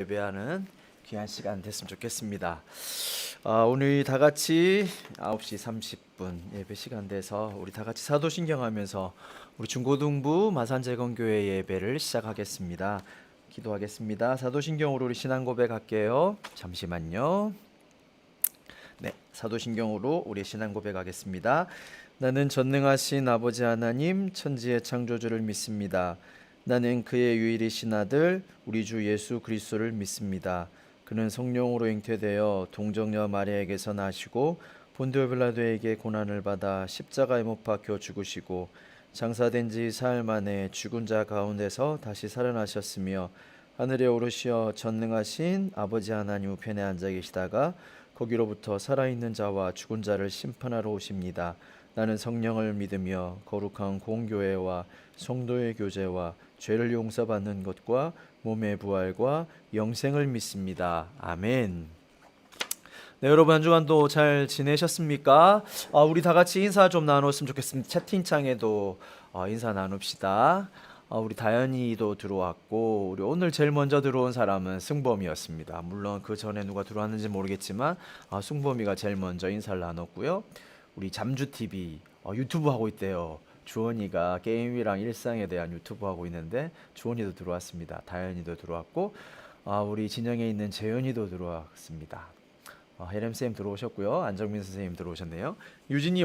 예배하는 귀한 시간 됐으면 좋겠습니다. 오늘 다 같이 9시 30분 예배 시간 돼서 우리 다 같이 사도신경 하면서 우리 중고등부 마산재건교회 예배를 시작하겠습니다. 기도하겠습니다. 사도신경으로 우리 신앙 고백할게요. 잠시만요. 네, 사도신경으로 우리 신앙 고백하겠습니다. 나는 전능하신 아버지 하나님 천지의 창조주를 믿습니다. 나는 그의 유일이신 아들 우리 주 예수 그리스도를 믿습니다. 그는 성령으로 잉태되어 동정녀 마리아에게서 나시고 본디오 빌라도에게 고난을 받아 십자가에 못 박혀 죽으시고 장사된 지 사흘 만에 죽은 자 가운데서 다시 살아나셨으며 하늘에 오르시어 전능하신 아버지 하나님 우편에 앉아 계시다가 거기로부터 살아있는 자와 죽은 자를 심판하러 오십니다. 나는 성령을 믿으며 거룩한 공교회와 성도의 교제와 죄를 용서받는 것과 몸의 부활과 영생을 믿습니다. 아멘. 네, 여러분 한 주간도 잘 지내셨습니까? 우리 다 같이 인사 좀 나눴으면 좋겠습니다. 채팅창에도 인사 나눕시다. 우리 다현이도 들어왔고, 우리 오늘 제일 먼저 들어온 사람은 승범이었습니다. 물론 그 전에 누가 들어왔는지 모르겠지만 승범이가 제일 먼저 인사를 나눴고요. 우리 잠주TV 유튜브 하고 있대요. 주원이가 게임이랑 일상에 대한 유튜브 하고 있는데 주원이도 들어왔습니다. 다현이도 들어왔고, 우리 진영에 있는 재현이도 들어왔습니다. 혜렘쌤 들어오셨고요. 안정민 선생님 들어오셨네요. 유진이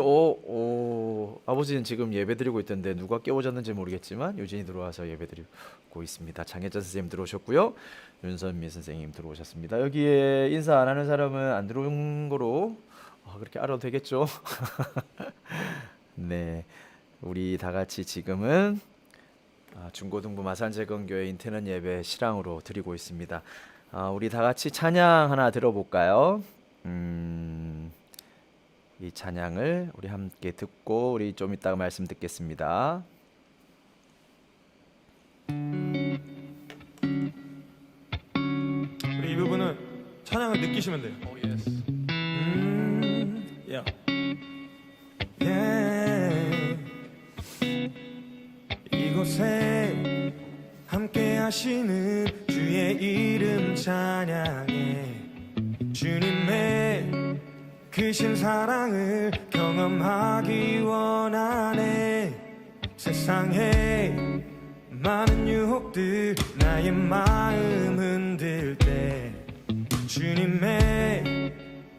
아버지는 지금 예배드리고 있던데 누가 깨워졌는지 모르겠지만 유진이 들어와서 예배드리고 있습니다. 장혜전 선생님 들어오셨고요. 윤선미 선생님 들어오셨습니다. 여기에 인사 안 하는 사람은 안 들어온 거로 그렇게 알아도 되겠죠? 네, 우리 다 같이 지금은 중고등부 마산재건교회 인터넷 예배 실황으로 드리고 있습니다. 우리 다 같이 찬양 하나 들어볼까요? 이 찬양을 우리 함께 듣고 우리 좀 이따가 말씀 듣겠습니다. 우리 이 부분은 찬양을 느끼시면 돼요. 이곳에 함께 하시는 주의 이름 찬양해. 주님의 크신 사랑을 경험하기 원하네. 세상에 많은 유혹들 나의 마음 흔들 때 주님의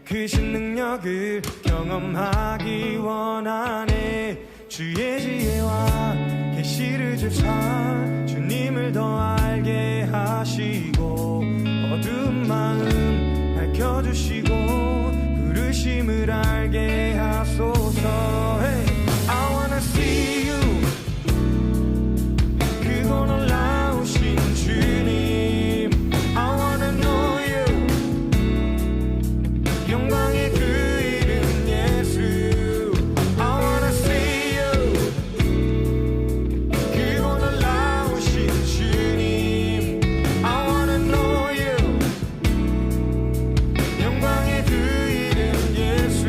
크신 능력을 경험하기 원하네. 주의 지혜와 계시를 주사 주님을 더 알게 하시고 어두운 마음 밝혀주시고 부르심을 알게 하소서. Hey, I wanna see you. 크고 놀라우신 주님, I wanna know you. 영광의 그 이름 예수, I wanna see you. 크고 놀라우신 주님, I wanna know you. 영광의 그 이름 예수,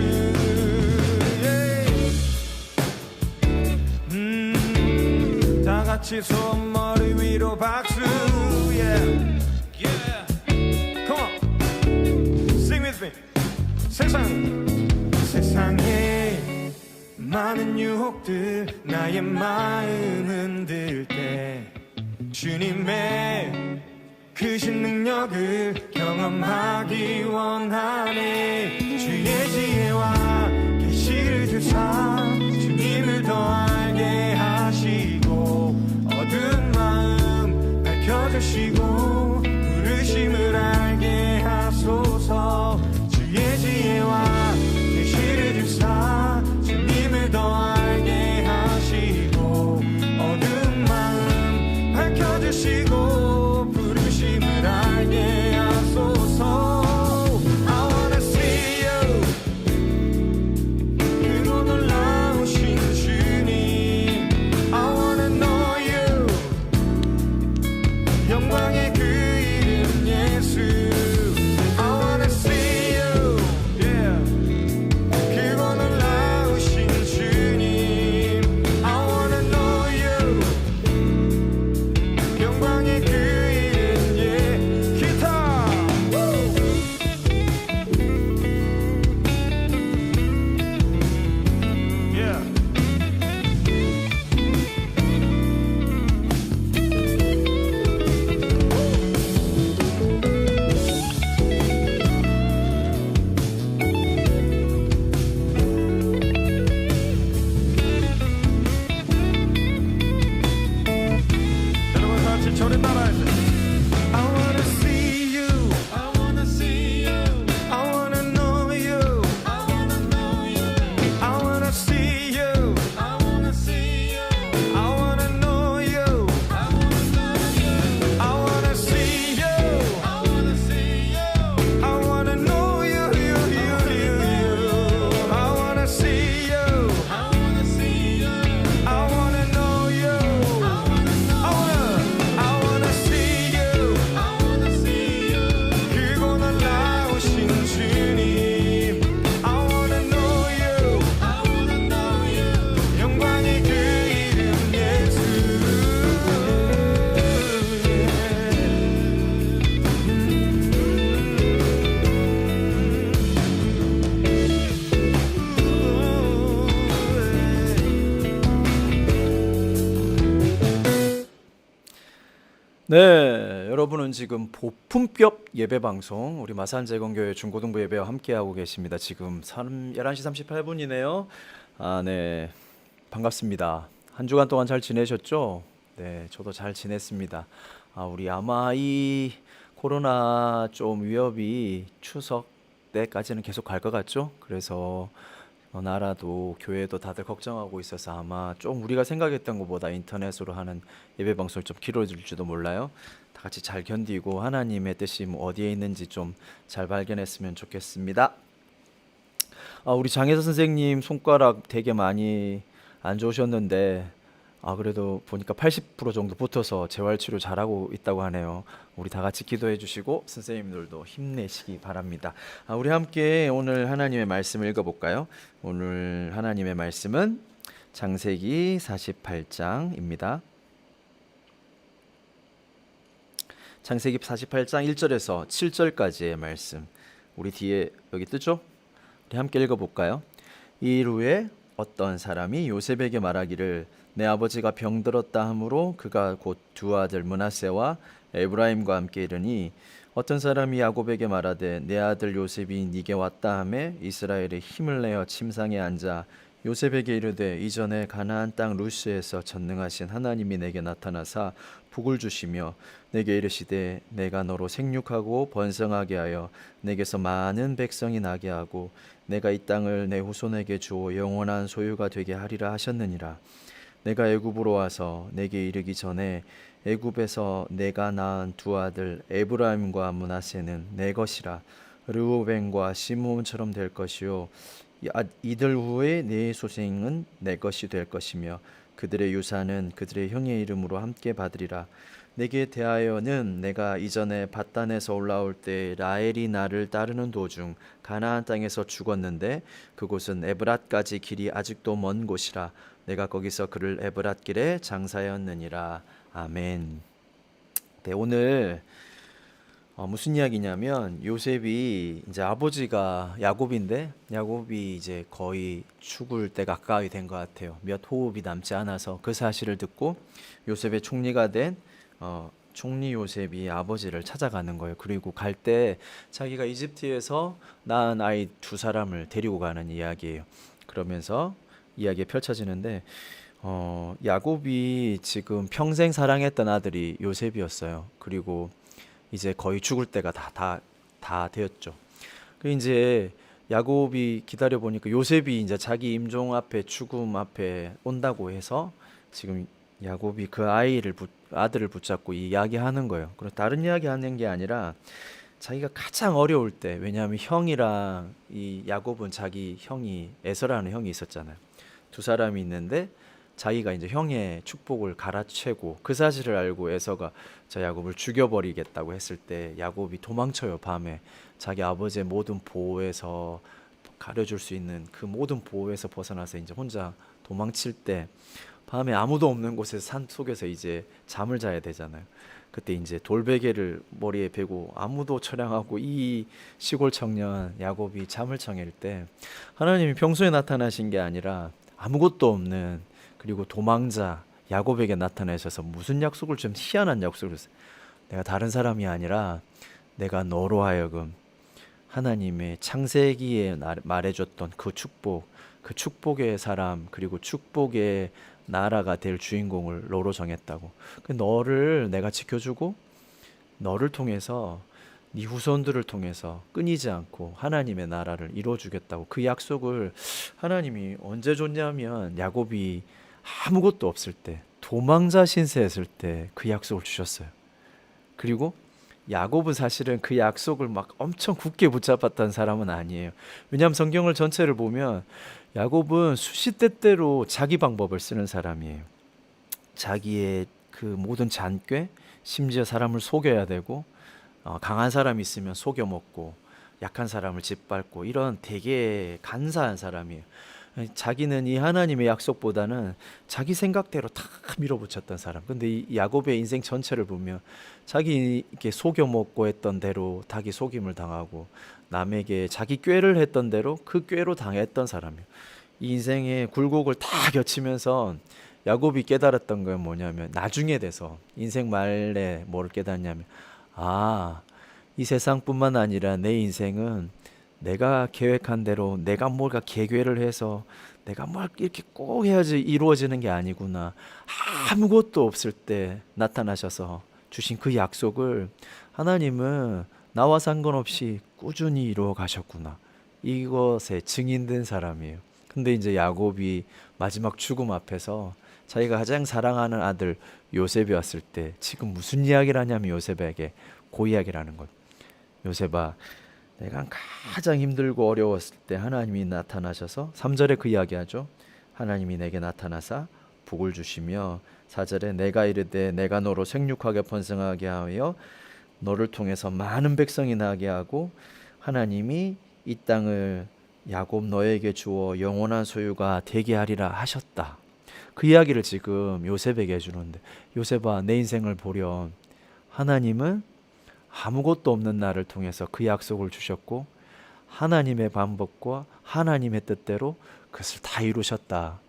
yeah. 다 같이 손머리 위로 박수, yeah. Come on, sing with me. 세상에 많은 유혹들 나의 마음 흔들 때 주님의 크신 능력을 경험하기 원하네. 주의 지혜와 계시를 주사 주님을 더 알게 하시고 어두운 마음 밝혀주시고 부르심을 알게 하소서. 주의 지혜와 계시를 주사 주님을 더 알게 하시고 어두운 마음 밝혀주시고 부르심을 알게 하소서. I wanna see you. 네, 여러분은 지금 보품격 예배 방송 우리 마산재건교회 중고등부 예배와 함께하고 계십니다. 지금 11시 38분이네요. 아, 네. 반갑습니다. 한 주간 동안 잘 지내셨죠? 네, 저도 잘 지냈습니다. 우리 아마 이 코로나 좀 위협이 추석 때까지는 계속 갈 것 같죠? 그래서 나라도 교회도 다들 걱정하고 있어서 아마 좀 우리가 생각했던 것보다 인터넷으로 하는 예배 방송을 좀 길어질지도 몰라요. 다 같이 잘 견디고 하나님의 뜻이 어디에 있는지 좀 잘 발견했으면 좋겠습니다. 우리 장혜서 선생님 손가락 되게 많이 안 좋으셨는데 그래도 보니까 80% 정도 붙어서 재활치료 잘하고 있다고 하네요. 우리 다 같이 기도해 주시고 선생님들도 힘내시기 바랍니다. 우리 함께 오늘 하나님의 말씀을 읽어볼까요? 오늘 하나님의 말씀은 창세기 48장입니다. 창세기 48장 1절에서 7절까지의 말씀. 우리 뒤에 여기 뜨죠? 우리 함께 읽어볼까요? 이 후에 어떤 사람이 요셉에게 말하기를 내 아버지가 병들었다 하므로 그가 곧 두 아들 므낫세와 에브라임과 함께 이르니 어떤 사람이 야곱에게 말하되 내 아들 요셉이 네게 왔다 하매 이스라엘의 힘을 내어 침상에 앉아 요셉에게 이르되 이전에 가나안 땅 루스에서 전능하신 하나님이 내게 나타나사 복을 주시며 내게 이르시되 내가 너로 생육하고 번성하게 하여 내게서 많은 백성이 나게 하고 내가 이 땅을 내 후손에게 주어 영원한 소유가 되게 하리라 하셨느니라. 내가 애굽으로 와서 내게 이르기 전에 애굽에서 내가 낳은 두 아들 에브라임과 므낫세는 내 것이라. 르우벤과 시므온처럼 될 것이요 이들 후에 네 소생은 내 것이 될 것이며 그들의 유산은 그들의 형의 이름으로 함께 받으리라. 내게 대하여는 내가 이전에 밧단에서 올라올 때 라헬이 나를 따르는 도중 가나안 땅에서 죽었는데 그곳은 에브랏까지 길이 아직도 먼 곳이라. 내가 거기서 그를 에브랏 길에 장사하였느니라. 아멘. 네, 오늘 무슨 이야기냐면 요셉이 이제 아버지가 야곱이 이제 거의 죽을 때가 가까이 된 것 같아요. 몇 호흡이 남지 않아서 그 사실을 듣고 요셉의 총리가 된 총리 요셉이 아버지를 찾아가는 거예요. 그리고 갈 때 자기가 이집트에서 낳은 아이 두 사람을 데리고 가는 이야기예요. 그러면서 이야기가 펼쳐지는데 야곱이 지금 평생 사랑했던 아들이 요셉이었어요. 그리고 이제 거의 죽을 때가 다 되었죠. 그 이제 야곱이 기다려 보니까 요셉이 이제 자기 임종 앞에 죽음 앞에 온다고 해서 지금 야곱이 그 아들을 붙잡고 이야기하는 거예요. 그리고 다른 이야기 하는 게 아니라 자기가 가장 어려울 때, 왜냐하면 형이랑 이 야곱은 자기 형이 에서라는 형이 있었잖아요. 두 사람이 있는데 자기가 이제 형의 축복을 갈아채고 그 사실을 알고 에서가 저 야곱을 죽여버리겠다고 했을 때 야곱이 도망쳐요. 밤에 자기 아버지의 모든 보호에서 가려줄 수 있는 그 모든 보호에서 벗어나서 이제 혼자 도망칠 때 밤에 아무도 없는 곳에서 산 속에서 이제 잠을 자야 되잖아요. 그때 이제 돌베개를 머리에 베고 아무도 처량하고 이 시골 청년 야곱이 잠을 청할 때 하나님이 평소에 나타나신 게 아니라 아무것도 없는 그리고 도망자 야곱에게 나타나셔서 무슨 약속을 좀 희한한 약속을 했어요. 내가 다른 사람이 아니라 내가 너로 하여금 하나님의 창세기에 말해줬던 그 축복의 사람 그리고 축복의 나라가 될 주인공을 너로 정했다고. 너를 내가 지켜주고 너를 통해서 네 후손들을 통해서 끊이지 않고 하나님의 나라를 이루어주겠다고. 그 약속을 하나님이 언제 줬냐면 야곱이 아무것도 없을 때 도망자 신세했을 때 그 약속을 주셨어요. 그리고 야곱은 사실은 그 약속을 막 엄청 굳게 붙잡았던 사람은 아니에요. 왜냐하면 성경을 전체를 보면 야곱은 수시때때로 자기 방법을 쓰는 사람이에요. 자기의 그 모든 잔꾀, 심지어 사람을 속여야 되고 강한 사람이 있으면 속여 먹고 약한 사람을 짓밟고 이런 되게 간사한 사람이에요. 자기는 이 하나님의 약속보다는 자기 생각대로 다 밀어붙였던 사람. 근데 이 야곱의 인생 전체를 보면 자기에게 속여 먹고 했던 대로 자기 속임을 당하고 남에게 자기 꾀를 했던 대로 그 꾀로 당했던 사람이에요. 이 인생의 굴곡을 다 겪으면서 야곱이 깨달았던 건 뭐냐면 나중에 돼서 인생 말에 뭐를 깨닫냐면 이 세상뿐만 아니라 내 인생은 내가 계획한 대로 내가 뭔가 계획을 해서 내가 뭘 이렇게 꼭 해야지 이루어지는 게 아니구나. 아무것도 없을 때 나타나셔서 주신 그 약속을 하나님은 나와 상관없이 꾸준히 이루어 가셨구나. 이것에 증인된 사람이에요. 근데 이제 야곱이 마지막 죽음 앞에서 자기가 가장 사랑하는 아들 요셉이 왔을 때 지금 무슨 이야기를 하냐면 요셉에게 그 이야기를 하는 거예요. 요셉아, 내가 가장 힘들고 어려웠을 때 하나님이 나타나셔서 3절에 그 이야기하죠. 하나님이 내게 나타나사 복을 주시며 4절에 내가 이르되 내가 너로 생육하게 번성하게 하여 너를 통해서 많은 백성이 나게 하고 하나님이 이 땅을 야곱 너에게 주어 영원한 소유가 되게 하리라 하셨다. 그 이야기를 지금 요셉에게 해주는데 요셉아, 내 인생을 보렴. 하나님은 아무것도 없는 나를 통해서 그 약속을 주셨고 하나님의 방법과 하나님의 뜻대로 그것을 다 이루셨다.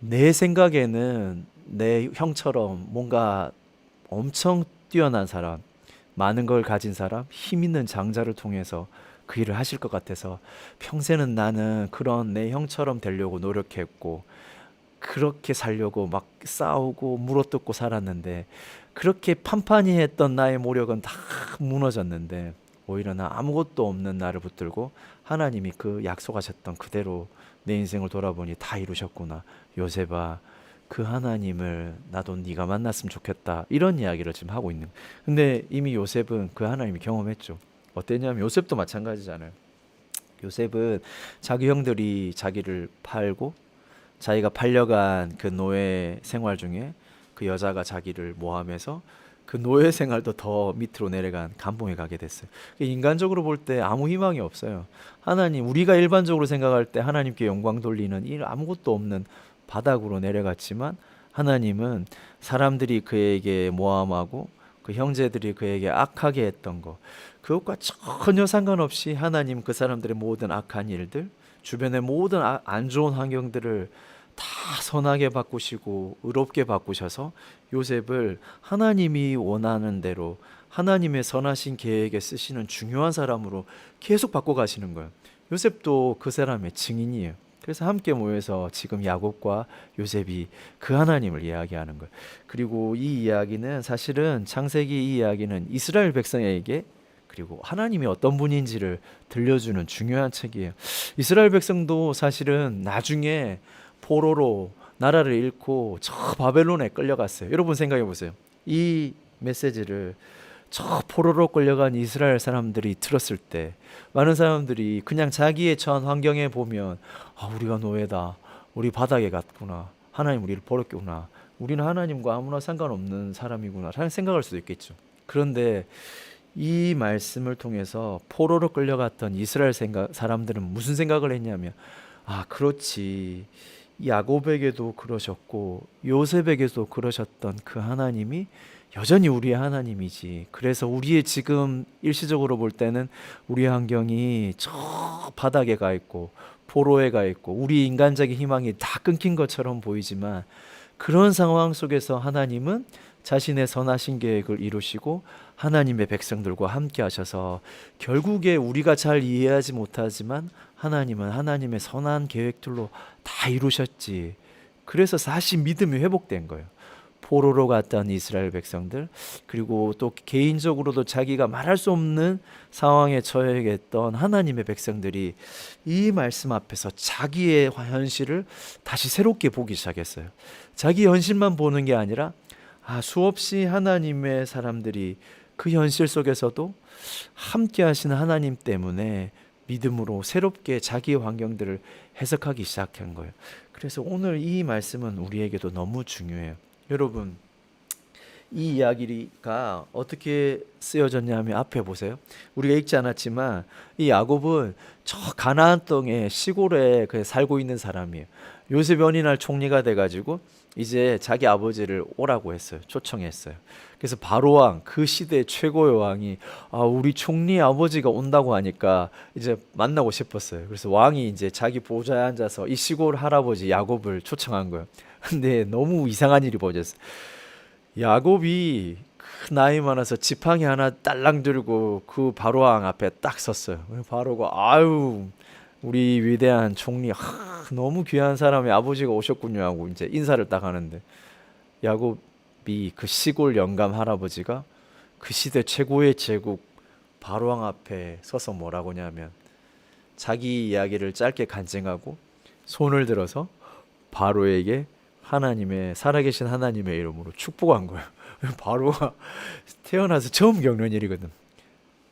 내 생각에는 내 형처럼 뭔가 엄청 뛰어난 사람, 많은 걸 가진 사람, 힘 있는 장자를 통해서 그 일을 하실 것 같아서 평생은 나는 그런 내 형처럼 되려고 노력했고 그렇게 살려고 막 싸우고 물어뜯고 살았는데 그렇게 판판히 했던 나의 모력은 다 무너졌는데 오히려 나 아무것도 없는 나를 붙들고 하나님이 그 약속하셨던 그대로 내 인생을 돌아보니 다 이루셨구나. 요셉아, 그 하나님을 나도 네가 만났으면 좋겠다. 이런 이야기를 지금 하고 있는. 근데 이미 요셉은 그 하나님이 경험했죠. 어땠냐면 요셉도 마찬가지잖아요. 요셉은 자기 형들이 자기를 팔고 자기가 팔려간 그 노예 생활 중에 그 여자가 자기를 모함해서 그 노예 생활도 더 밑으로 내려간 감봉에 가게 됐어요. 인간적으로 볼 때 아무 희망이 없어요. 하나님, 우리가 일반적으로 생각할 때 하나님께 영광 돌리는 일 아무것도 없는 바닥으로 내려갔지만 하나님은 사람들이 그에게 모함하고 그 형제들이 그에게 악하게 했던 거 그것과 전혀 상관없이 하나님 그 사람들의 모든 악한 일들 주변의 모든 안 좋은 환경들을 다 선하게 바꾸시고 의롭게 바꾸셔서 요셉을 하나님이 원하는 대로 하나님의 선하신 계획에 쓰시는 중요한 사람으로 계속 바꿔가시는 거예요. 요셉도 그 사람의 증인이에요. 그래서 함께 모여서 지금 야곱과 요셉이 그 하나님을 이야기하는 거예요. 그리고 이 이야기는 사실은 창세기 이 이야기는 이스라엘 백성에게 그리고 하나님이 어떤 분인지를 들려주는 중요한 책이에요. 이스라엘 백성도 사실은 나중에 포로로 나라를 잃고 저 바벨론에 끌려갔어요. 여러분 생각해 보세요. 이 메시지를 저 포로로 끌려간 이스라엘 사람들이 들었을 때 많은 사람들이 그냥 자기의 처한 환경에 보면 우리가 노예다. 우리 바닥에 갔구나. 하나님 우리를 버렸구나. 우리는 하나님과 아무나 상관없는 사람이구나 라는 생각할 수도 있겠죠. 그런데 이 말씀을 통해서 포로로 끌려갔던 이스라엘 사람들은 무슨 생각을 했냐면 그렇지. 야곱에게도 그러셨고 요셉에게도 그러셨던 그 하나님이 여전히 우리의 하나님이지. 그래서 우리의 지금 일시적으로 볼 때는 우리의 환경이 저 바닥에 가 있고 포로에 가 있고 우리 인간적인 희망이 다 끊긴 것처럼 보이지만 그런 상황 속에서 하나님은 자신의 선하신 계획을 이루시고 하나님의 백성들과 함께 하셔서 결국에 우리가 잘 이해하지 못하지만 하나님은 하나님의 선한 계획들로 다 이루셨지. 그래서 다시 믿음이 회복된 거예요. 포로로 갔던 이스라엘 백성들 그리고 또 개인적으로도 자기가 말할 수 없는 상황에 처해있던 하나님의 백성들이 이 말씀 앞에서 자기의 현실을 다시 새롭게 보기 시작했어요. 자기 현실만 보는 게 아니라 수없이 하나님의 사람들이 그 현실 속에서도 함께 하시는 하나님 때문에 믿음으로 새롭게 자기의 환경들을 해석하기 시작한 거예요. 그래서 오늘 이 말씀은 우리에게도 너무 중요해요. 여러분, 이 이야기가 어떻게 쓰여졌냐 하면 앞에 보세요. 우리가 읽지 않았지만 이 야곱은 저 가나안 땅의 시골에 살고 있는 사람이에요. 요셉이 어느 날 총리가 돼가지고 이제 자기 아버지를 오라고 했어요. 초청했어요. 그래서 바로왕, 그 시대 최고의 왕이 우리 총리 아버지가 온다고 하니까 이제 만나고 싶었어요. 그래서 왕이 이제 자기 보좌에 앉아서 이 시골 할아버지 야곱을 초청한 거예요. 근데 너무 이상한 일이 벌어졌어요. 야곱이 그 나이 많아서 지팡이 하나 딸랑 들고 그 바로왕 앞에 딱 섰어요. 바로가 아유 우리 위대한 총리 너무 귀한 사람이 아버지가 오셨군요 하고 이제 인사를 딱 하는데 야곱이 그 시골 영감 할아버지가 그 시대 최고의 제국 바로왕 앞에 서서 뭐라고 하냐면 자기 이야기를 짧게 간증하고 손을 들어서 바로에게 하나님의 살아계신 하나님의 이름으로 축복한 거예요. 바로가 태어나서 처음 겪는 일이거든.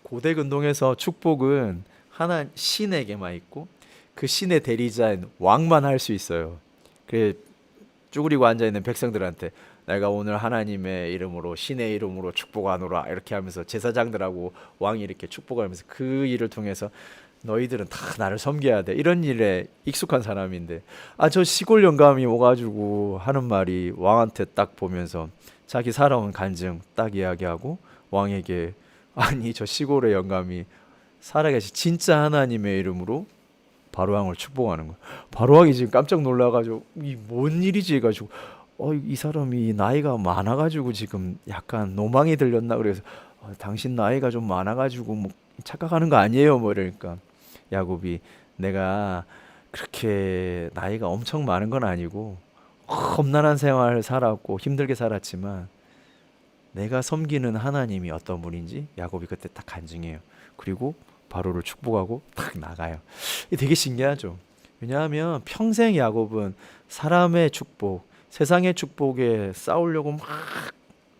고대 근동에서 축복은 하나 신에게만 있고 그 신의 대리자인 왕만 할 수 있어요. 그래 쭈그리고 앉아 있는 백성들한테 내가 오늘 하나님의 이름으로 신의 이름으로 축복하노라 이렇게 하면서 제사장들하고 왕이 이렇게 축복하면서 그 일을 통해서 너희들은 다 나를 섬겨야 돼 이런 일에 익숙한 사람인데 저 시골 영감이 오가지고 하는 말이 왕한테 딱 보면서 자기 살아온 간증 딱 이야기하고 왕에게 아니 저 시골의 영감이 살아계신 진짜 하나님의 이름으로 바로왕을 축복하는 거야. 바로왕이 지금 깜짝 놀라가지고 이 뭔 일이지 해가지고 이 사람이 나이가 많아가지고 지금 약간 노망이 들렸나 그래서 당신 나이가 좀 많아가지고 뭐 착각하는 거 아니에요 뭐 이러니까 야곱이 내가 그렇게 나이가 엄청 많은 건 아니고 험난한 생활을 살았고 힘들게 살았지만 내가 섬기는 하나님이 어떤 분인지 야곱이 그때 딱 간증해요. 그리고 바로를 축복하고 딱 나가요. 이게 되게 신기하죠. 왜냐하면 평생 야곱은 사람의 축복, 세상의 축복에 싸우려고 막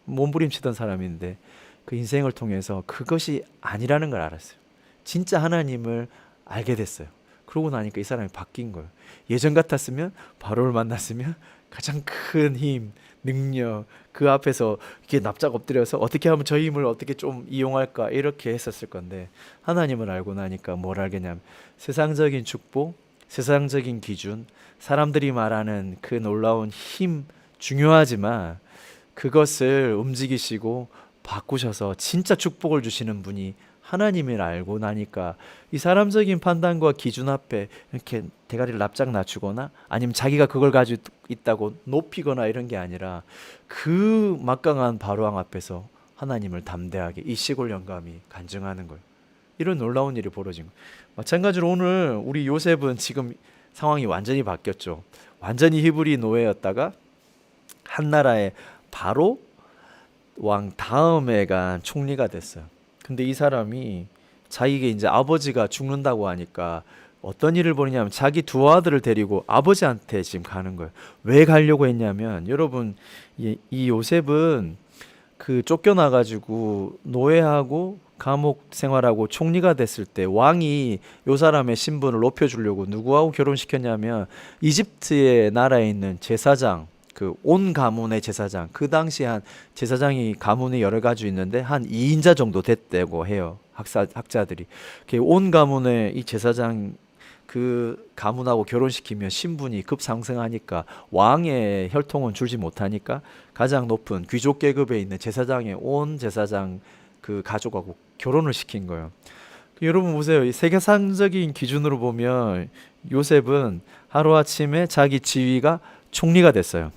몸부림치던 사람인데 그 인생을 통해서 그것이 아니라는 걸 알았어요. 진짜 하나님을 알게 됐어요. 그러고 나니까 이 사람이 바뀐 거예요. 예전 같았으면 바로를 만났으면 가장 큰 힘, 능력 그 앞에서 이렇게 납작 엎드려서 어떻게 하면 저 힘을 어떻게 좀 이용할까 이렇게 했었을 건데 하나님을 알고 나니까 뭘 알겠냐면 세상적인 축복, 세상적인 기준, 사람들이 말하는 그 놀라운 힘 중요하지만 그것을 움직이시고 바꾸셔서 진짜 축복을 주시는 분이 하나님을 알고 나니까 이 사람적인 판단과 기준 앞에 이렇게 대가리를 납작 낮추거나 아니면 자기가 그걸 가지고 있다고 높이거나 이런 게 아니라 그 막강한 바로왕 앞에서 하나님을 담대하게 이 시골 영감이 간증하는 거예요. 이런 놀라운 일이 벌어진 거예요. 마찬가지로 오늘 우리 요셉은 지금 상황이 완전히 바뀌었죠. 완전히 히브리 노예였다가 한 나라의 바로 왕 다음에가 총리가 됐어요. 근데 이 사람이 자기가 이제 아버지가 죽는다고 하니까 어떤 일을 벌이냐면 자기 두 아들을 데리고 아버지한테 지금 가는 거예요. 왜 가려고 했냐면 여러분 이 요셉은 그 쫓겨나가지고 노예하고 감옥 생활하고 총리가 됐을 때 왕이 요 사람의 신분을 높여주려고 누구하고 결혼시켰냐면 이집트의 나라에 있는 제사장 그 온 가문의 제사장 그 당시 한 제사장이 가문이 여러 가지 있는데 한 2인자 정도 됐다고 해요. 학자들이 온 가문의 이 제사장 그 가문하고 결혼시키면 신분이 급상승하니까 왕의 혈통은 줄지 못하니까 가장 높은 귀족 계급에 있는 제사장의 온 제사장 그 가족하고 결혼을 시킨 거예요. 여러분 보세요. 이 세계상적인 기준으로 보면 요셉은 하루아침에 자기 지위가 총리가 됐어요.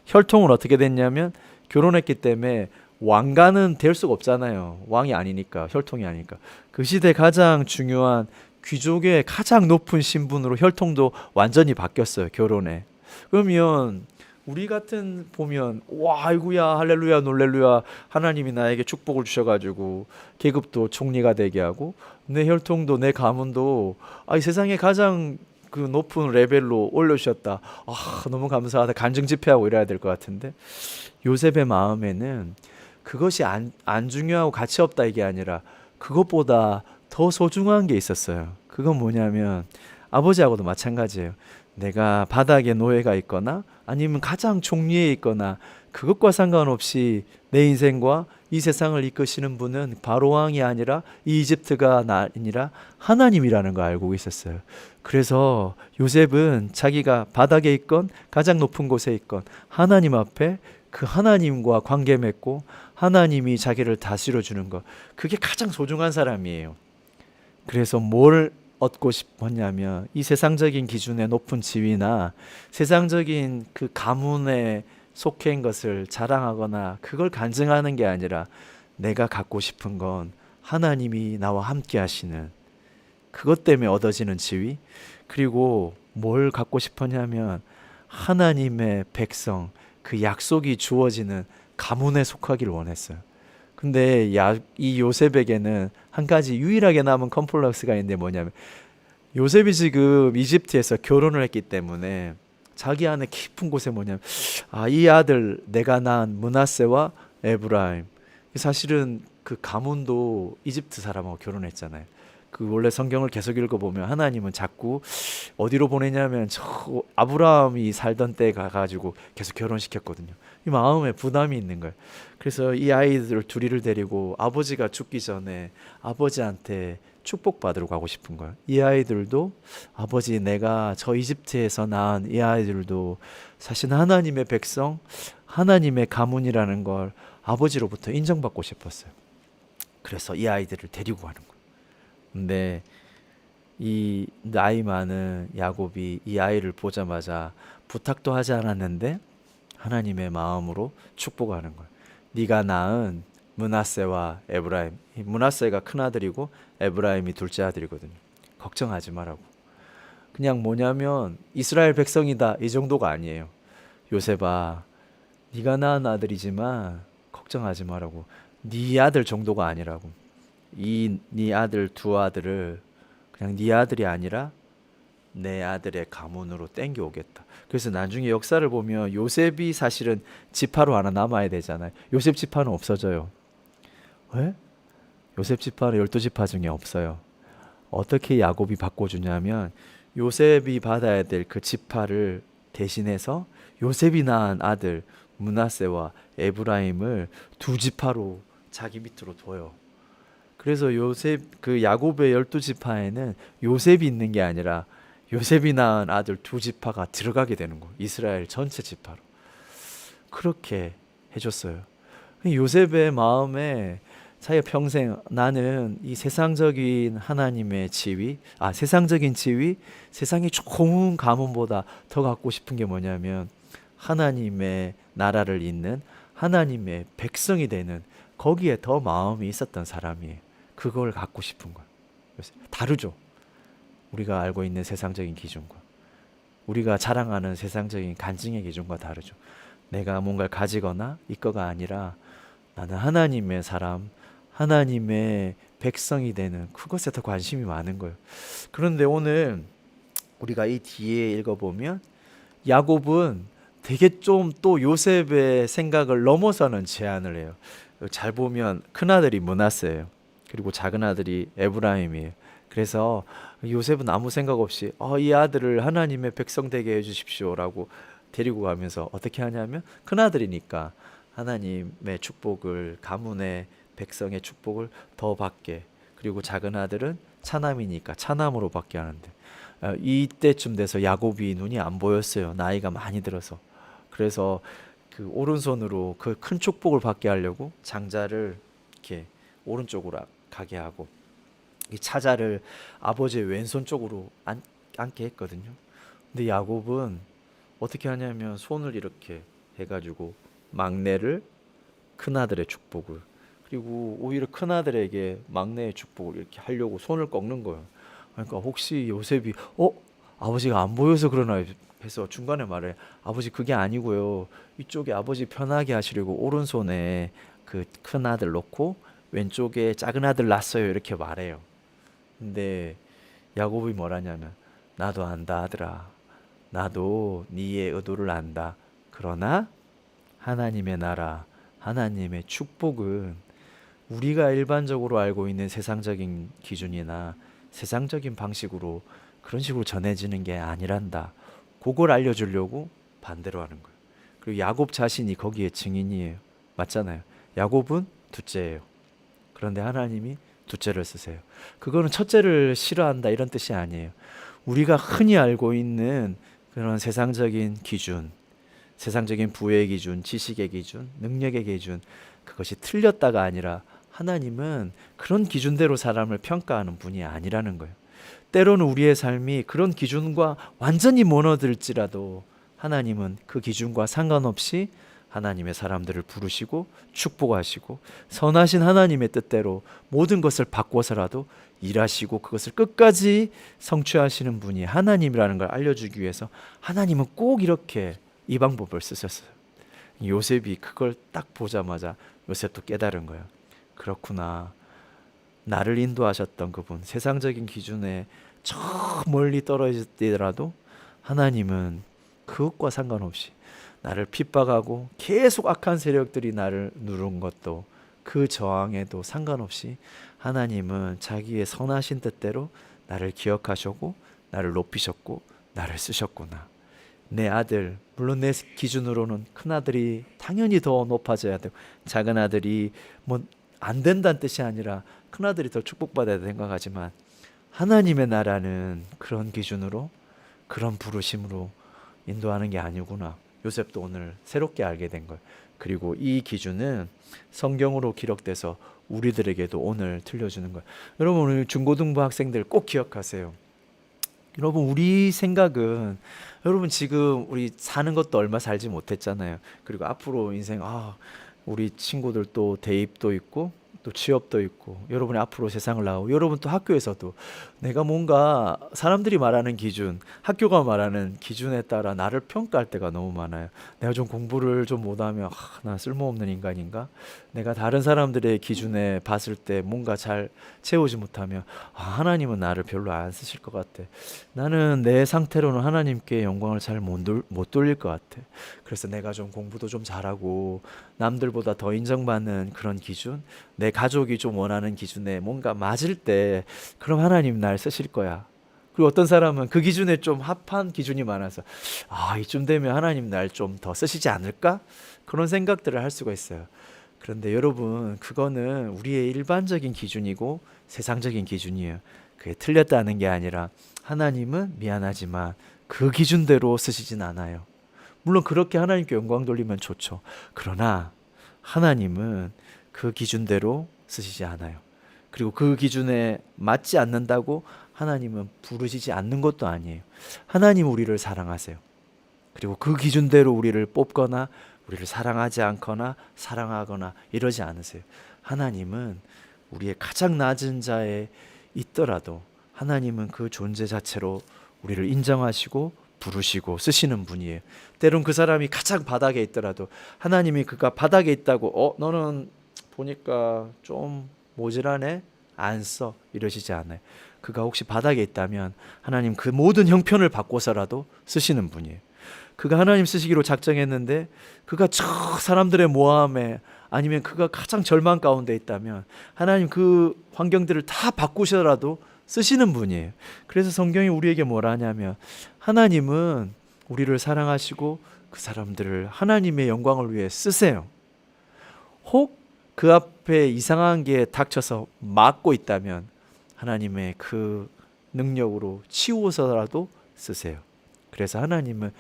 혈통은 어떻게 됐냐면 결혼했기 때문에 왕가는 될 수가 없잖아요. 왕이 아니니까 혈통이 아니니까. 그 시대 가장 중요한 귀족의 가장 높은 신분으로 혈통도 완전히 바뀌었어요. 결혼에. 그러면 우리 같은 보면 와 아이고야 할렐루야 놀렐루야 하나님이 나에게 축복을 주셔가지고 계급도 총리가 되게 하고 내 혈통도 내 가문도 이 세상에 가장 그 높은 레벨로 올려주셨다. 너무 감사하다. 간증 집회하고 이래야 될 것 같은데 요셉의 마음에는 그것이 안 중요하고 가치 없다 이게 아니라 그것보다 더 소중한 게 있었어요. 그건 뭐냐면 아버지하고도 마찬가지예요. 내가 바닥에 노예가 있거나 아니면 가장 총리에 있거나 그것과 상관없이 내 인생과 이 세상을 이끄시는 분은 바로 왕이 아니라 이집트가 아니라 하나님이라는 걸 알고 있었어요. 그래서 요셉은 자기가 바닥에 있건 가장 높은 곳에 있건 하나님 앞에 그 하나님과 관계 맺고 하나님이 자기를 다스려 주는 것, 그게 가장 소중한 사람이에요. 그래서 뭘 얻고 싶었냐면 이 세상적인 기준의 높은 지위나 세상적인 그 가문에 속해 있는 것을 자랑하거나 그걸 간증하는 게 아니라 내가 갖고 싶은 건 하나님이 나와 함께 하시는 그것 때문에 얻어지는 지위, 그리고 뭘 갖고 싶었냐면 하나님의 백성, 그 약속이 주어지는 가문에 속하기를 원했어요. 근데 이 요셉에게는 한 가지 유일하게 남은 컴플렉스가 있는데 뭐냐면 요셉이 지금 이집트에서 결혼을 했기 때문에 자기 안에 깊은 곳에 뭐냐면 이 아들 내가 낳은 므낫세와 에브라임, 사실은 그 가문도 이집트 사람하고 결혼했잖아요. 그 원래 성경을 계속 읽어보면 하나님은 자꾸 어디로 보내냐면 저 아브라함이 살던 때 가가지고 계속 결혼시켰거든요. 이 마음에 부담이 있는 거예요. 그래서 이 아이들 둘이를 데리고 아버지가 죽기 전에 아버지한테 축복받으러 가고 싶은 거예요. 이 아이들도 아버지 내가 저 이집트에서 낳은 이 아이들도 사실 하나님의 백성, 하나님의 가문이라는 걸 아버지로부터 인정받고 싶었어요. 그래서 이 아이들을 데리고 가는 거예요. 근데 이 나이 많은 야곱이 이 아이를 보자마자 부탁도 하지 않았는데 하나님의 마음으로 축복하는 거예요. 네가 낳은 므낫세와 에브라임, 므낫세가 큰 아들이고 에브라임이 둘째 아들이거든요. 걱정하지 말라고. 그냥 뭐냐면 이스라엘 백성이다 이 정도가 아니에요. 요셉아, 네가 낳은 아들이지만 걱정하지 말라고. 네 아들 정도가 아니라고. 네 아들 두 아들을 그냥 네 아들이 아니라 내 아들의 가문으로 땡겨 오겠다. 그래서 나중에 역사를 보면 요셉이 사실은 지파로 하나 남아야 되잖아요. 요셉 지파는 없어져요. 왜? 요셉 지파는 12지파 중에 없어요. 어떻게 야곱이 바꿔주냐면 요셉이 받아야 될 그 지파를 대신해서 요셉이 낳은 아들 므낫세와 에브라임을 두 지파로 자기 밑으로 둬요. 그래서 요셉 그 야곱의 12지파에는 요셉이 있는 게 아니라 요셉이 낳은 아들 두 지파가 들어가게 되는 거예요. 이스라엘 전체 지파로. 그렇게 해줬어요. 요셉의 마음에 자기가 평생 나는 이 세상적인 하나님의 지위, 세상적인 지위, 세상의 좋은 가문보다 더 갖고 싶은 게 뭐냐면 하나님의 나라를 잇는 하나님의 백성이 되는 거기에 더 마음이 있었던 사람이에요. 그걸 갖고 싶은 거예요. 다르죠. 우리가 알고 있는 세상적인 기준과 우리가 자랑하는 세상적인 간증의 기준과 다르죠. 내가 뭔가를 가지거나 이거가 아니라 나는 하나님의 사람, 하나님의 백성이 되는 그것에 더 관심이 많은 거예요. 그런데 오늘 우리가 이 뒤에 읽어보면 야곱은 되게 좀 또 요셉의 생각을 넘어서는 제안을 해요. 잘 보면 큰아들이 므낫세예요. 그리고 작은 아들이 에브라임이에요. 그래서 요셉은 아무 생각 없이 이 아들을 하나님의 백성 되게 해주십시오라고 데리고 가면서 어떻게 하냐면 큰아들이니까 하나님의 축복을, 가문의 백성의 축복을 더 받게, 그리고 작은 아들은 차남이니까 차남으로 받게 하는데 이때쯤 돼서 야곱이 눈이 안 보였어요. 나이가 많이 들어서. 그래서 그 오른손으로 그 큰 축복을 받게 하려고 장자를 이렇게 오른쪽으로 가게 하고 이 차자를 아버지의 왼손 쪽으로 앉게 했거든요. 근데 야곱은 어떻게 하냐면 손을 이렇게 해가지고 막내를 큰아들의 축복을, 그리고 오히려 큰아들에게 막내의 축복을 이렇게 하려고 손을 꺾는 거예요. 그러니까 혹시 요셉이 아버지가 안 보여서 그러나 해서 중간에 말해, 아버지 그게 아니고요, 이쪽에 아버지 편하게 하시려고 오른손에 그 큰아들 놓고 왼쪽에 작은 아들 놨어요 이렇게 말해요. 근데 야곱이 뭐라냐면 나도 안다 아들아, 나도 네의 의도를 안다. 그러나 하나님의 나라, 하나님의 축복은 우리가 일반적으로 알고 있는 세상적인 기준이나 세상적인 방식으로 그런 식으로 전해지는 게 아니란다. 그걸 알려주려고 반대로 하는 거예요. 그리고 야곱 자신이 거기에 증인이에요. 맞잖아요. 야곱은 둘째예요. 그런데 하나님이 둘째를 쓰세요. 그거는 첫째를 싫어한다 이런 뜻이 아니에요. 우리가 흔히 알고 있는 그런 세상적인 기준, 세상적인 부의 기준, 지식의 기준, 능력의 기준, 그것이 틀렸다가 아니라 하나님은 그런 기준대로 사람을 평가하는 분이 아니라는 거예요. 때로는 우리의 삶이 그런 기준과 완전히 무너질지라도 하나님은 그 기준과 상관없이 하나님의 사람들을 부르시고 축복하시고 선하신 하나님의 뜻대로 모든 것을 바꿔서라도 일하시고 그것을 끝까지 성취하시는 분이 하나님이라는 걸 알려주기 위해서 하나님은 꼭 이렇게 이 방법을 쓰셨어요. 요셉이 그걸 딱 보자마자 요셉도 깨달은 거예요. 그렇구나. 나를 인도하셨던 그분, 세상적인 기준에 저 멀리 떨어지더라도 하나님은 그것과 상관없이 나를 핍박하고 계속 악한 세력들이 나를 누른 것도 그 저항에도 상관없이 하나님은 자기의 선하신 뜻대로 나를 기억하셨고 나를 높이셨고 나를 쓰셨구나. 내 아들, 물론 내 기준으로는 큰 아들이 당연히 더 높아져야 되고 작은 아들이 뭐 안 된다는 뜻이 아니라 큰 아들이 더 축복받아야 생각하지만 하나님의 나라는 그런 기준으로 그런 부르심으로 인도하는 게 아니구나. 요셉도 오늘 새롭게 알게 된 거예요. 그리고 이 기준은 성경으로 기록돼서 우리들에게도 오늘 들려주는 거예요. 여러분 오늘 중고등부 학생들 꼭 기억하세요. 여러분 우리 생각은 여러분 지금 우리 사는 것도 얼마 살지 못했잖아요. 그리고 앞으로 인생 우리 친구들 또 대입도 있고 또 취업도 있고 여러분이 앞으로 세상을 나오고 여러분 또 학교에서도 내가 뭔가 사람들이 말하는 기준, 학교가 말하는 기준에 따라 나를 평가할 때가 너무 많아요. 내가 좀 공부를 좀 못하면 나 쓸모없는 인간인가? 내가 다른 사람들의 기준에 봤을 때 뭔가 잘 채우지 못하면 하나님은 나를 별로 안 쓰실 것 같아. 나는 내 상태로는 하나님께 영광을 잘 못 돌릴 것 같아. 그래서 내가 좀 공부도 좀 잘하고 남들보다 더 인정받는 그런 기준, 내 가족이 좀 원하는 기준에 뭔가 맞을 때 그럼 하나님 날 쓰실 거야. 그리고 어떤 사람은 그 기준에 좀 합한 기준이 많아서 이쯤 되면 하나님 날 좀 더 쓰시지 않을까? 그런 생각들을 할 수가 있어요. 그런데 여러분 그거는 우리의 일반적인 기준이고 세상적인 기준이에요. 그게 틀렸다는 게 아니라 하나님은 미안하지만 그 기준대로 쓰시진 않아요. 물론 그렇게 하나님께 영광 돌리면 좋죠. 그러나 하나님은 그 기준대로 쓰시지 않아요. 그리고 그 기준에 맞지 않는다고 하나님은 부르시지 않는 것도 아니에요. 하나님은 우리를 사랑하세요. 그리고 그 기준대로 우리를 뽑거나 우리를 사랑하지 않거나 사랑하거나 이러지 않으세요. 하나님은 우리의 가장 낮은 자에 있더라도 하나님은 그 존재 자체로 우리를 인정하시고 부르시고 쓰시는 분이에요. 때론 그 사람이 가장 바닥에 있더라도 하나님이 그가 바닥에 있다고 너는 보니까 좀 모질하네 안 써 이러시지 않아요. 그가 혹시 바닥에 있다면 하나님 그 모든 형편을 바꿔서라도 쓰시는 분이에요. 그가 하나님 쓰시기로 작정했는데 그가 저 사람들의 모함에 아니면 그가 가장 절망 가운데 있다면 하나님 그 환경들을 다 바꾸셔라도 쓰시는 분이에요. 그래서 성경이 우리에게 뭐라 하냐면 하나님은 우리를 사랑하시고 그 사람들을 하나님의 영광을 위해 쓰세요. 혹 그 앞에 이상한 게 닥쳐서 막고 있다면 하나님의 그 능력으로 치우어서라도 쓰세요. 그래서 하나님은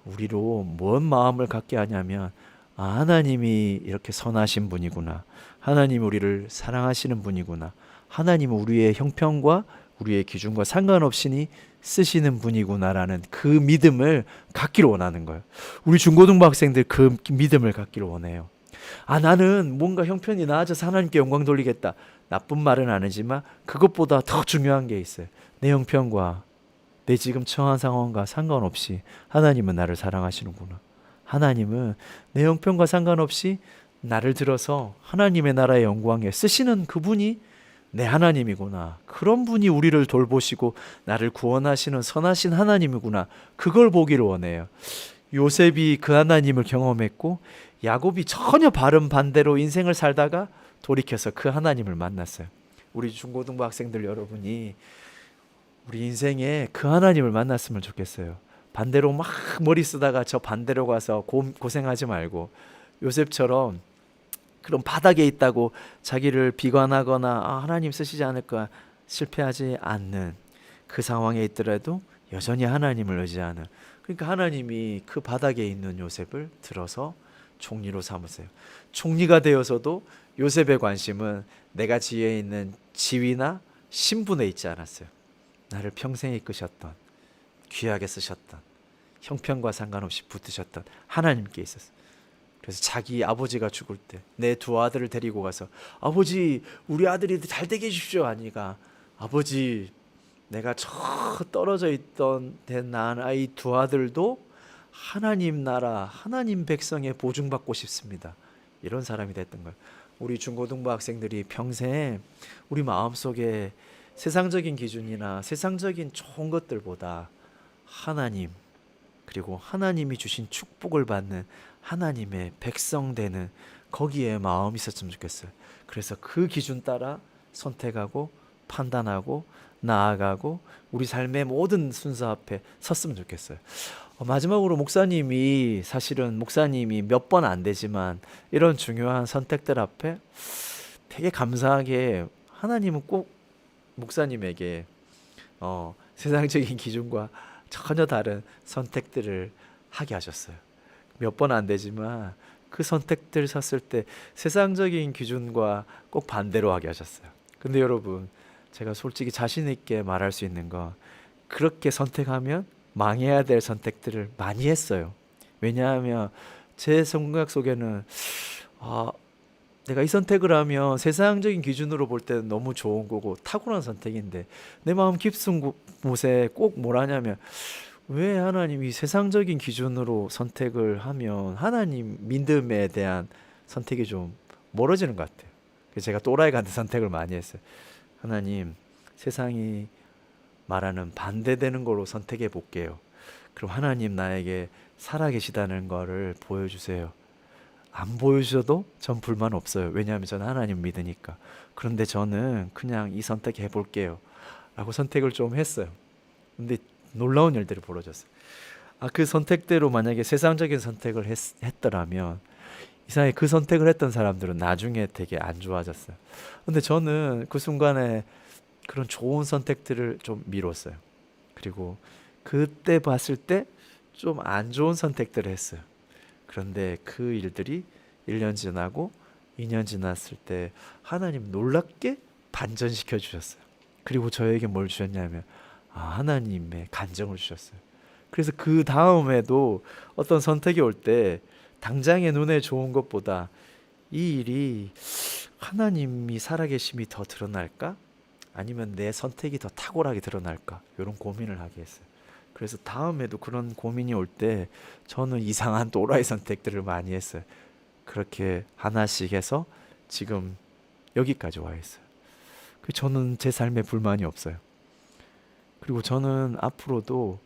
우리로 뭔 마음을 갖게 하냐면 하나님이 이렇게 선하신 분이구나. 하나님이 우리를 사랑하시는 분이구나. 하나님은 우리의 형편과 우리의 기준과 상관없이 쓰시는 분이구나라는 그 믿음을 갖기를 원하는 거예요. 우리 중고등부 학생들 그 믿음을 갖기를 원해요. 나는 뭔가 형편이 나아져서 하나님께 영광 돌리겠다. 나쁜 말은 아니지만 그것보다 더 중요한 게 있어요. 내 형편과 내 지금 처한 상황과 상관없이 하나님은 나를 사랑하시는구나. 하나님은 내 형편과 상관없이 나를 들어서 하나님의 나라의 영광에 쓰시는 그분이 내 하나님이구나. 그런 분이 우리를 돌보시고 나를 구원하시는 선하신 하나님이구나. 그걸 보기를 원해요. 요셉이 그 하나님을 경험했고 야곱이 전혀 바른 반대로 인생을 살다가 돌이켜서 그 하나님을 만났어요. 우리 중고등부 학생들 여러분이 우리 인생에 그 하나님을 만났으면 좋겠어요. 반대로 막 머리 쓰다가 저 반대로 가서 고생하지 말고 요셉처럼 그런 바닥에 있다고 자기를 비관하거나 하나님 쓰시지 않을까 실패하지 않는 그 상황에 있더라도 여전히 하나님을 의지하는, 그러니까 하나님이 그 바닥에 있는 요셉을 들어서 총리로 삼으세요. 총리가 되어서도 요셉의 관심은 내가 지에 있는 지위나 신분에 있지 않았어요. 나를 평생 이끄셨던, 귀하게 쓰셨던, 형편과 상관없이 붙으셨던 하나님께 있었어요. 그래서 자기 아버지가 죽을 때 내 두 아들을 데리고 가서 아버지 우리 아들이 잘 되게 해주십시오 하니까, 아버지 내가 저 떨어져 있던 난 아이 두 아들도 하나님 나라 하나님 백성의 보증받고 싶습니다, 이런 사람이 됐던 거예요. 우리 중고등부 학생들이 평생 우리 마음속에 세상적인 기준이나 세상적인 좋은 것들보다 하나님, 그리고 하나님이 주신 축복을 받는 하나님의 백성 되는 거기에 마음이 있었으면 좋겠어요. 그래서 그 기준 따라 선택하고 판단하고 나아가고 우리 삶의 모든 순서 앞에 섰으면 좋겠어요. 마지막으로 사실은 목사님이 몇 번 안 되지만 이런 중요한 선택들 앞에 되게 감사하게 하나님은 꼭 목사님에게 세상적인 기준과 전혀 다른 선택들을 하게 하셨어요. 몇 번 안 되지만 그 선택들 섰을 때 세상적인 기준과 꼭 반대로 하게 하셨어요. 근데 여러분, 제가 솔직히 자신 있게 말할 수 있는 건 그렇게 선택하면 망해야 될 선택들을 많이 했어요. 왜냐하면 제 생각 속에는 내가 이 선택을 하면 세상적인 기준으로 볼 때는 너무 좋은 거고 탁월한 선택인데, 내 마음 깊은 곳에 꼭 뭐라냐면, 왜 하나님이 세상적인 기준으로 선택을 하면 하나님 믿음에 대한 선택이 좀 멀어지는 것 같아요. 그래서 제가 또라이 같은 선택을 많이 했어요. 하나님, 세상이 말하는 반대되는 거로 선택해 볼게요. 그럼 하나님 나에게 살아계시다는 거를 보여주세요. 안 보여주셔도 전 불만 없어요. 왜냐하면 저는 하나님 믿으니까. 그런데 저는 그냥 이 선택해 볼게요 라고 선택을 좀 했어요. 근데 놀라운 일들이 벌어졌어요. 그 선택대로 만약에 세상적인 선택을 했더라면 이상하게 그 선택을 했던 사람들은 나중에 되게 안 좋아졌어요. 근데 저는 그 순간에 그런 좋은 선택들을 좀 미뤘어요. 그리고 그때 봤을 때 좀 안 좋은 선택들을 했어요. 그런데 그 일들이 1년 지나고 2년 지났을 때 하나님 놀랍게 반전시켜 주셨어요. 그리고 저에게 뭘 주셨냐면 하나님의 간정을 주셨어요. 그래서 그 다음에도 어떤 선택이 올 때 당장의 눈에 좋은 것보다 이 일이 하나님이 살아계심이 더 드러날까? 아니면 내 선택이 더 탁월하게 드러날까? 이런 고민을 하게 했어요. 그래서 다음에도 그런 고민이 올 때 저는 이상한 또라이 선택들을 많이 했어요. 그렇게 하나씩 해서 지금 여기까지 와 있어요. 저는 제 삶에 불만이 없어요. 그리고 저는 앞으로도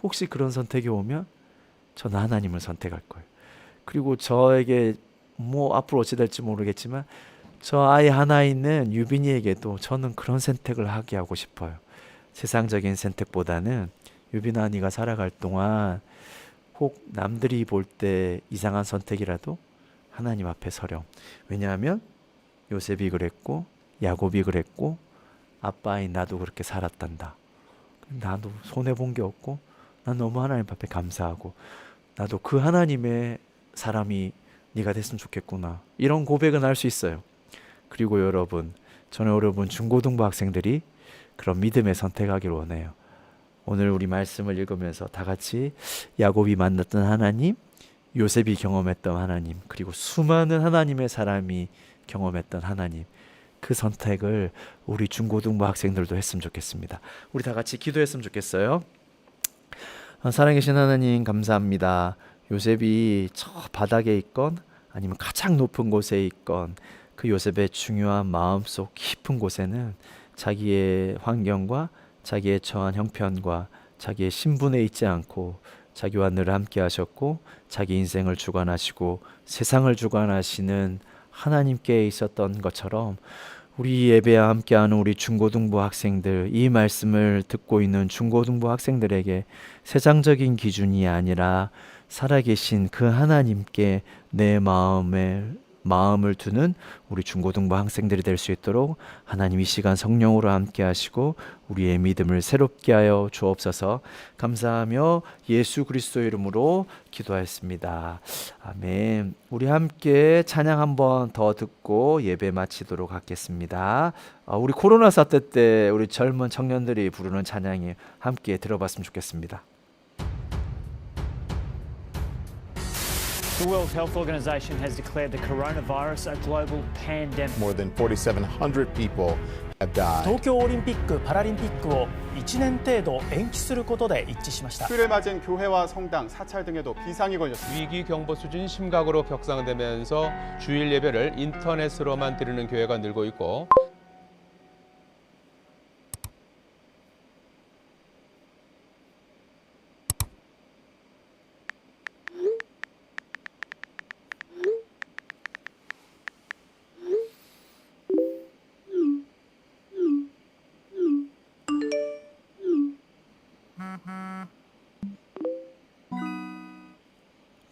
혹시 그런 선택이 오면 저는 하나님을 선택할 거예요. 그리고 저에게 앞으로 어찌 될지 모르겠지만 저 아이 하나 있는 유빈이에게도 저는 그런 선택을 하게 하고 싶어요. 세상적인 선택보다는 유빈아, 네가 살아갈 동안 혹 남들이 볼 때 이상한 선택이라도 하나님 앞에 서렴. 왜냐하면 요셉이 그랬고 야곱이 그랬고 아빠인 나도 그렇게 살았단다. 나도 손해본 게 없고 난 너무 하나님 앞에 감사하고 나도 그 하나님의 사람이 네가 됐으면 좋겠구나, 이런 고백은 할 수 있어요. 그리고 여러분, 저는 여러분 중고등부 학생들이 그런 믿음의 선택하기를 원해요. 오늘 우리 말씀을 읽으면서 다 같이 야곱이 만났던 하나님, 요셉이 경험했던 하나님, 그리고 수많은 하나님의 사람이 경험했던 하나님, 그 선택을 우리 중고등부 학생들도 했으면 좋겠습니다. 우리 다 같이 기도했으면 좋겠어요. 살아계신 하나님, 감사합니다. 요셉이 저 바닥에 있건 아니면 가장 높은 곳에 있건 그 요셉의 중요한 마음속 깊은 곳에는 자기의 환경과 자기의 처한 형편과 자기의 신분에 있지 않고 자기와 늘 함께 하셨고 자기 인생을 주관하시고 세상을 주관하시는 하나님께 있었던 것처럼 우리 예배에 함께하는 우리 중고등부 학생들, 이 말씀을 듣고 있는 중고등부 학생들에게 세상적인 기준이 아니라 살아계신 그 하나님께 내 마음을 마음을 두는 우리 중고등부 학생들이 될 수 있도록 하나님 이 시간 성령으로 함께 하시고 우리의 믿음을 새롭게 하여 주옵소서. 감사하며 예수 그리스도 이름으로 기도하였습니다. 아멘. 우리 함께 찬양 한번 더 듣고 예배 마치도록 하겠습니다. 우리 코로나 사태 때 우리 젊은 청년들이 부르는 찬양이 함께 들어봤으면 좋겠습니다. The World Health Organization has declared the coronavirus a global pandemic. More than 4,700 people have died. 東京オリンピック・パラリンピックを1年程度延期することで一致しました。 휴일을 맞은 교회와 성당, 사찰 등에도 비상이 걸렸습니다. 위기 경보 수준이 심각으로 격상되면서 주일 예배를 인터넷으로만 드리는 교회가 늘고 있고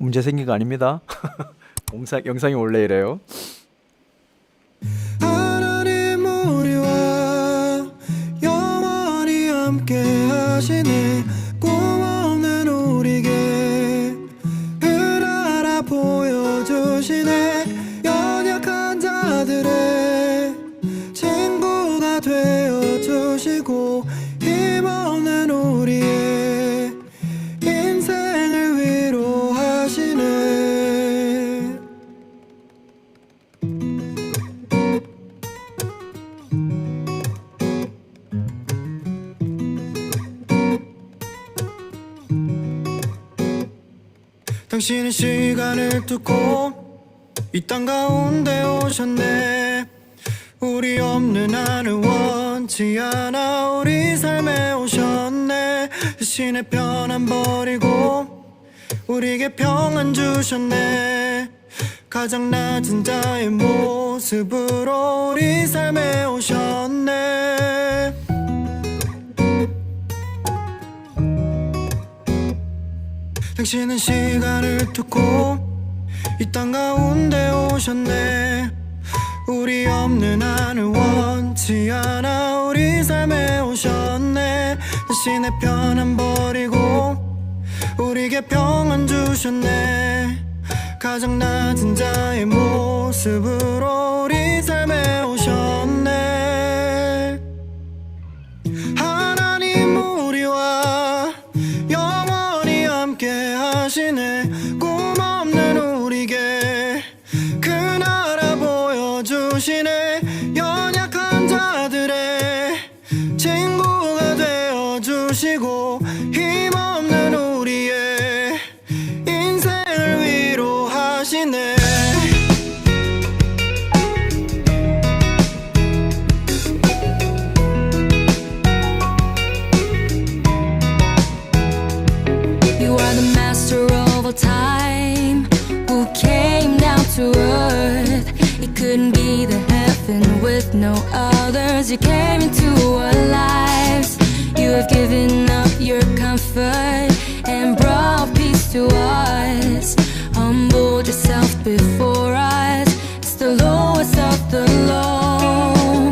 문제 생긴 거 아닙니다. 영상이 원래 이래요. 하나님 우리와 영원히 함께 하시네. 꿈없는 우리에게 은하라 보여주시네. 연약한 자들의 친구가 되어주시고 힘없는 우리의 인생을 위로하시네. 당신은 시간을 뚫고 이 땅 가운데 오셨네. 우리 없는 하늘 원치 않아 우리 삶에 오셨네. 신의 편안 버리고 우리에게 평안 주셨네. 가장 낮은 자의 모습으로 우리 삶에 오셨네. 당신은 시간을 뚫고 이 땅 가운데 오셨네. 우리 없는 하늘 원치 않아 우리 삶에 오셨네. 당신의 편안 버리고 우리에게 평안 주셨네. 가장 낮은 자의 모습으로 우리 삶에 오셨네. 하나님 우리와 영원히 함께 하시네. 꿈없는 우리에게 그 나라 보여주시네. 연약한 자들의 친구가 되어주시고 힘없는 우리의 인생을 위로하시네. You are the master of all time, who came down to earth. It couldn't be the heaven with no others. You came into our lives. You have given up your comfort and brought peace to us. Humbled yourself before us. It's the lowest of the low.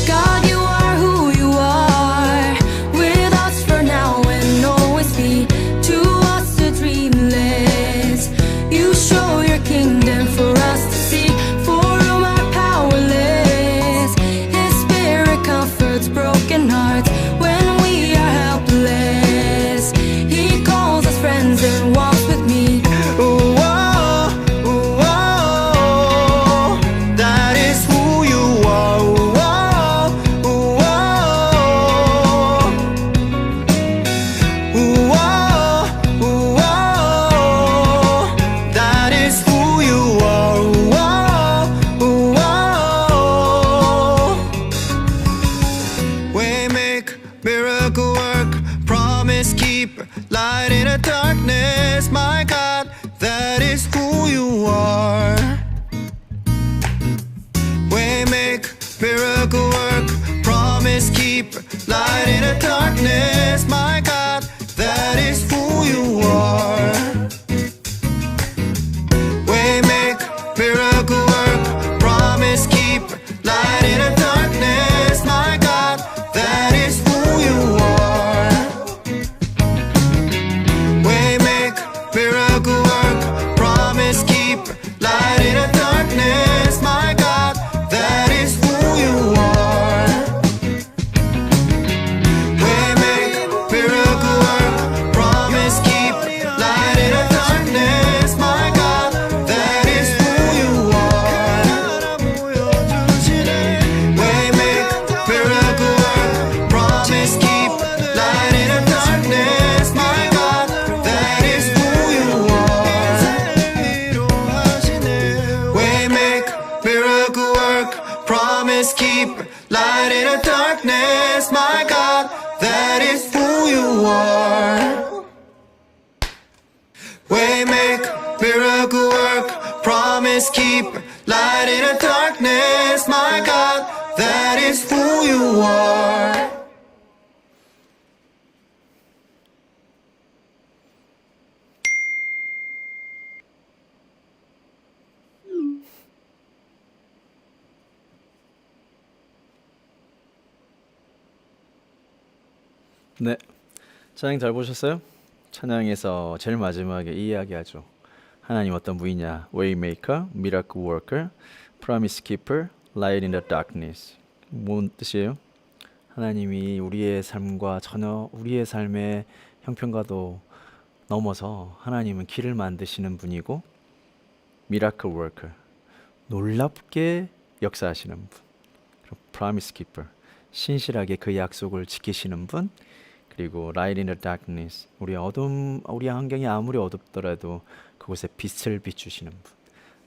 God, you are who you are, with us for now and always be. To us the dreamless, you show your kingdom for us to see. For whom are powerless, His Spirit comforts broken hearts when we are helpless. He calls us friends and walks with me. Ooh, oh, ooh, oh, that is who you are. Ooh, oh, ooh, oh, ooh, oh, ooh, oh, that is who you are. Ooh, oh, ooh, oh. Waymaker, miracle work, promise keeper, light in the darkness. My God, that is who you are. Waymaker, miracle work, promise keeper, light in the darkness. My God, that is who you are. Waymaker, miracle that is who you are. Waymaker, miracle work, promise keeper, light in the darkness, my God, that is who you are. 네, 찬양 잘 보셨어요? 찬양에서 제일 마지막에 이 이야기하죠. 하나님 어떤 분이냐? Waymaker, Miracle Worker, Promise Keeper, Light in the Darkness. 뭔 뜻이에요? 하나님이 우리의 삶과 전혀 우리의 삶의 형편과도 넘어서 하나님은 길을 만드시는 분이고, Miracle Worker, 놀랍게 역사하시는 분. 그리고 Promise Keeper, 신실하게 그 약속을 지키시는 분. 그리고 Light in the Darkness, 우리 환경이 아무리 어둡더라도 그곳에 빛을 비추시는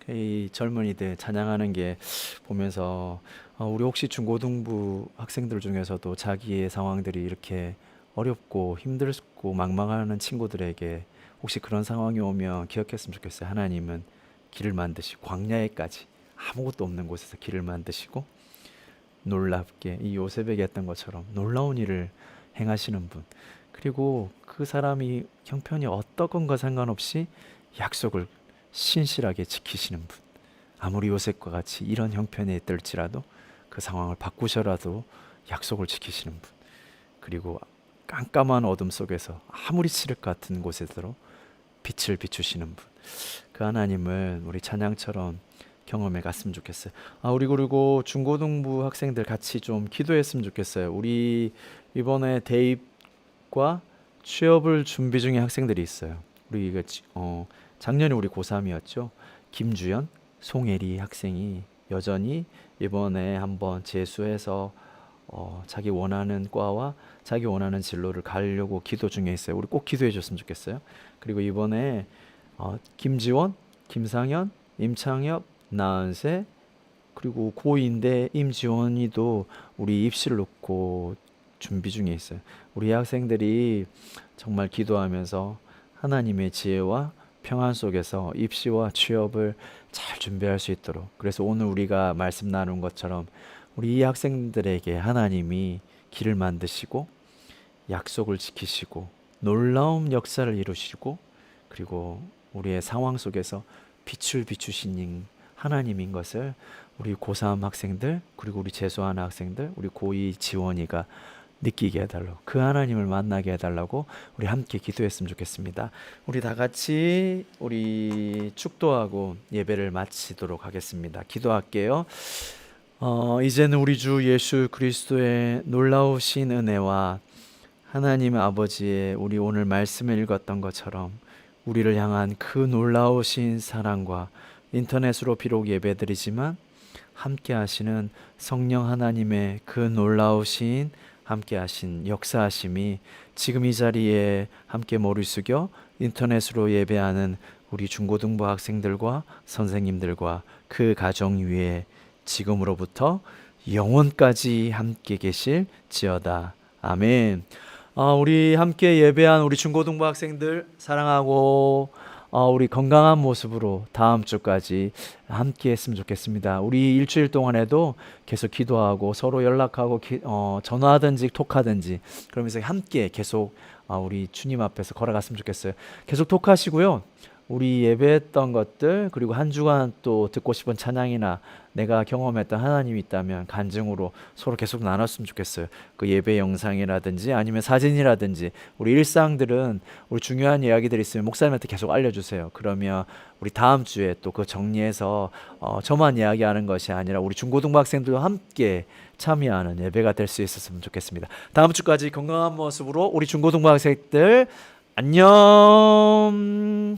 분. 이 젊은이들 찬양하는 게 보면서 우리 혹시 중고등부 학생들 중에서도 자기의 상황들이 이렇게 어렵고 힘들고 막막하는 친구들에게 혹시 그런 상황이 오면 기억했으면 좋겠어요. 하나님은 길을 만드시고 광야에까지 아무것도 없는 곳에서 길을 만드시고 놀랍게 이 요셉에게 했던 것처럼 놀라운 일을 행하시는 분. 그리고 그 사람이 형편이 어떠건가 상관없이 약속을 신실하게 지키시는 분. 아무리 요셉과 같이 이런 형편에 있을지라도 그 상황을 바꾸셔라도 약속을 지키시는 분. 그리고 깜깜한 어둠 속에서 아무리 싫을 것 같은 곳에서도 빛을 비추시는 분. 그 하나님을 우리 찬양처럼 경험해 갔으면 좋겠어요. 우리 그리고 중고등부 학생들 같이 좀 기도했으면 좋겠어요. 우리 이번에 대입과 취업을 준비 중인 학생들이 있어요. 우리 작년에 우리 고3이었죠. 김주연, 송혜리 학생이 여전히 이번에 한번 재수해서 자기 원하는 과와 자기 원하는 진로를 가려고 기도 중에 있어요. 우리 꼭 기도해 줬으면 좋겠어요. 그리고 이번에 김지원, 김상현, 임창엽, 나은세, 그리고 고2인데 임지원이도 우리 입시를 놓고 준비 중에 있어요. 우리 학생들이 정말 기도하면서 하나님의 지혜와 평안 속에서 입시와 취업을 잘 준비할 수 있도록, 그래서 오늘 우리가 말씀 나눈 것처럼 우리 이 학생들에게 하나님이 길을 만드시고 약속을 지키시고 놀라운 역사를 이루시고, 그리고 우리의 상황 속에서 빛을 비추신 하나님인 것을 우리 고3 학생들, 그리고 우리 재수하는 학생들, 우리 고2 지원이가 느끼게 해달라고, 그 하나님을 만나게 해달라고 우리 함께 기도했으면 좋겠습니다. 우리 다 같이 우리 축도하고 예배를 마치도록 하겠습니다. 기도할게요. 이제는 우리 주 예수 그리스도의 놀라우신 은혜와 하나님 아버지의 우리 오늘 말씀을 읽었던 것처럼 우리를 향한 그 놀라우신 사랑과 인터넷으로 비록 예배드리지만 함께 하시는 성령 하나님의 그 놀라우신 함께 하신 역사하심이 지금 이 자리에 함께 머리 숙여 인터넷으로 예배하는 우리 중고등부 학생들과 선생님들과 그 가정 위에 지금으로부터 영원까지 함께 계실지어다. 아멘. 우리 함께 예배한 우리 중고등부 학생들 사랑하고 우리 건강한 모습으로 다음 주까지 함께 했으면 좋겠습니다. 우리 일주일 동안에도 계속 기도하고 서로 연락하고 전화하든지 톡하든지 그러면서 함께 계속 우리 주님 앞에서 걸어갔으면 좋겠어요. 계속 톡하시고요. 우리 예배했던 것들, 그리고 한 주간 또 듣고 싶은 찬양이나 내가 경험했던 하나님이 있다면 간증으로 서로 계속 나눴으면 좋겠어요. 그 예배 영상이라든지 아니면 사진이라든지 우리 일상들은 우리 중요한 이야기들이 있으면 목사님한테 계속 알려주세요. 그러면 우리 다음 주에 또 그 정리해서 저만 이야기하는 것이 아니라 우리 중고등부 학생들도 함께 참여하는 예배가 될 수 있었으면 좋겠습니다. 다음 주까지 건강한 모습으로 우리 중고등부 학생들 안녕.